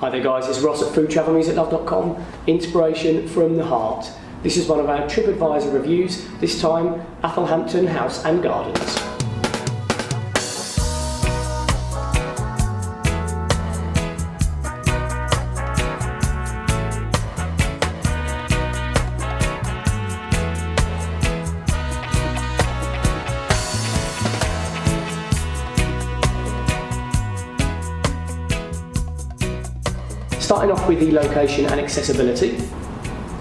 Hi there guys, it's Ross at FoodTravelMusicLove.com, inspiration from the heart. This is one of our Tripadvisor reviews, this time Athelhampton House and Gardens. Starting off with the location and accessibility.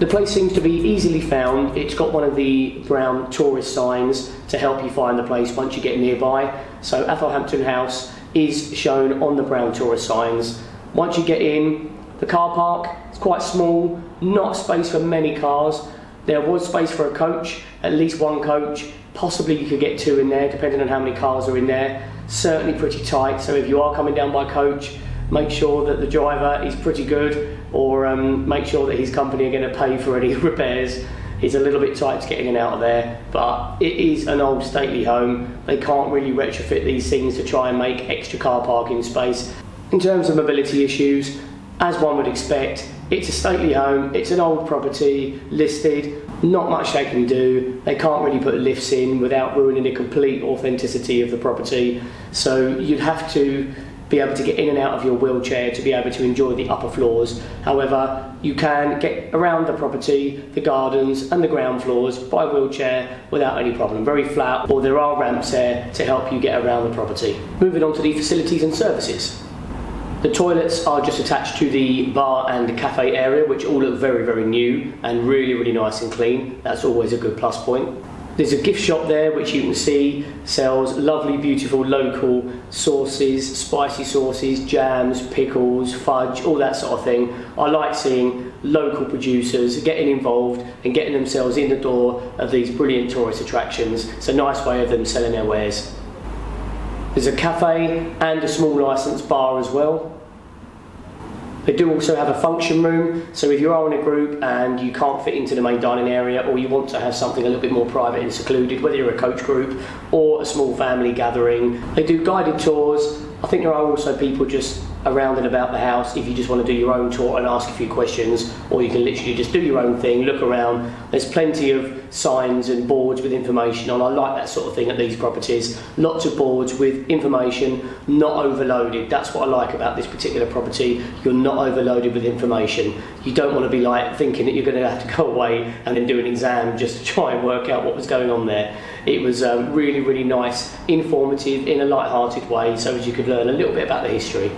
The place seems to be easily found. It's got one of the brown tourist signs to help you find the place once you get nearby. So Athelhampton House is shown on the brown tourist signs. Once you get in, the car park is quite small, not space for many cars. There was space for a coach, at least one coach. Possibly you could get two in there, depending on how many cars are in there. Certainly pretty tight, so if you are coming down by coach, make sure that the driver is pretty good, or make sure that his company are going to pay for any repairs. It's a little bit tight to get in and out of there, but it is an old stately home. They can't really retrofit these things to try and make extra car parking space. In terms of mobility issues, as one would expect, it's a stately home, it's an old property, listed, not much they can do. They can't really put lifts in without ruining the complete authenticity of the property, so you'd have to be able to get in and out of your wheelchair to be able to enjoy the upper floors. However, you can get around the property, the gardens and the ground floors by wheelchair without any problem. Very flat, or there are ramps there to help you get around the property. Moving on to the facilities and services. The toilets are just attached to the bar and cafe area, which all look very, very new and really, really nice and clean. That's always a good plus point. There's a gift shop there which you can see sells lovely, beautiful local sauces, spicy sauces, jams, pickles, fudge, all that sort of thing. I like seeing local producers getting involved and getting themselves in the door of these brilliant tourist attractions. It's a nice way of them selling their wares. There's a cafe and a small licensed bar as well. They do also have a function room, so if you are in a group and you can't fit into the main dining area, or you want to have something a little bit more private and secluded, whether you're a coach group or a small family gathering, they do guided tours. I think there are also people just around and about the house if you just want to do your own tour and ask a few questions, or you can literally just do your own thing, look around. There's plenty of signs and boards with information on. I like that sort of thing at these properties. Lots of boards with information, not overloaded. That's what I like about this particular property. You're not overloaded with information. You don't want to be like thinking that you're going to have to go away and then do an exam just to try and work out what was going on there. It was really, really nice, informative in a light-hearted way, so as you could learn a little bit about the history.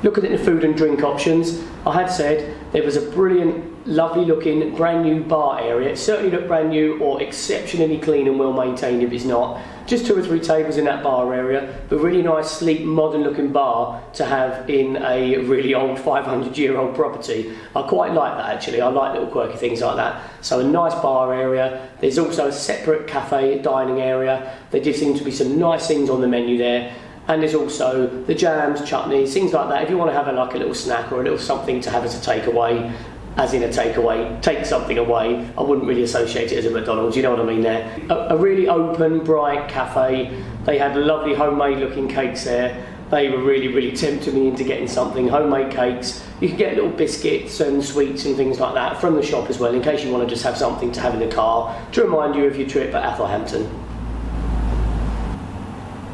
Looking at the food and drink options, I had said there was a brilliant, lovely looking brand new bar area. It certainly looked brand new or exceptionally clean and well maintained if it's not. Just 2 or 3 tables in that bar area, but really nice, sleek, modern looking bar to have in a really old 500-year-old property. I quite like that actually. I like little quirky things like that. So a nice bar area. There's also a separate cafe dining area. There do seem to be some nice things on the menu there. And there's also the jams, chutneys, things like that. If you want to have a little snack or a little something to have as a takeaway, as in a takeaway, take something away. I wouldn't really associate it as a McDonald's, you know what I mean there. A really open, bright cafe. They had lovely homemade looking cakes there. They were really, really tempting me into getting something. Homemade cakes. You can get little biscuits and sweets and things like that from the shop as well, in case you want to just have something to have in the car to remind you of your trip at Athelhampton.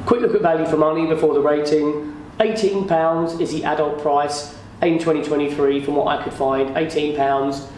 Quick look at value for money before the rating. £18 is the adult price in 2023 from what I could find. £18.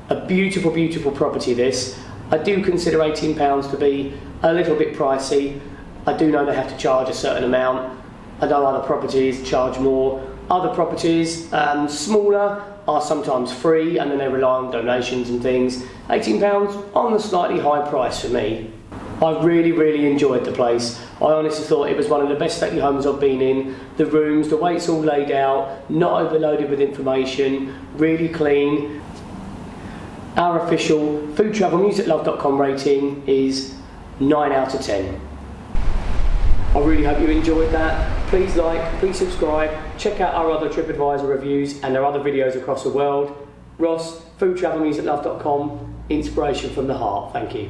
A beautiful, beautiful property this. I do consider £18 to be a little bit pricey. I do know they have to charge a certain amount. I know other properties charge more. Other properties, smaller, are sometimes free and then they rely on donations and things. £18 on the slightly high price for me. I really, really enjoyed the place. I honestly thought it was one of the best stately homes I've been in. The rooms, the way it's all laid out, not overloaded with information, really clean. Our official FoodTravelMusicLove.com rating is 9 out of 10. I really hope you enjoyed that. Please like, please subscribe, check out our other Tripadvisor reviews and our other videos across the world. Ross, FoodTravelMusicLove.com, inspiration from the heart. Thank you.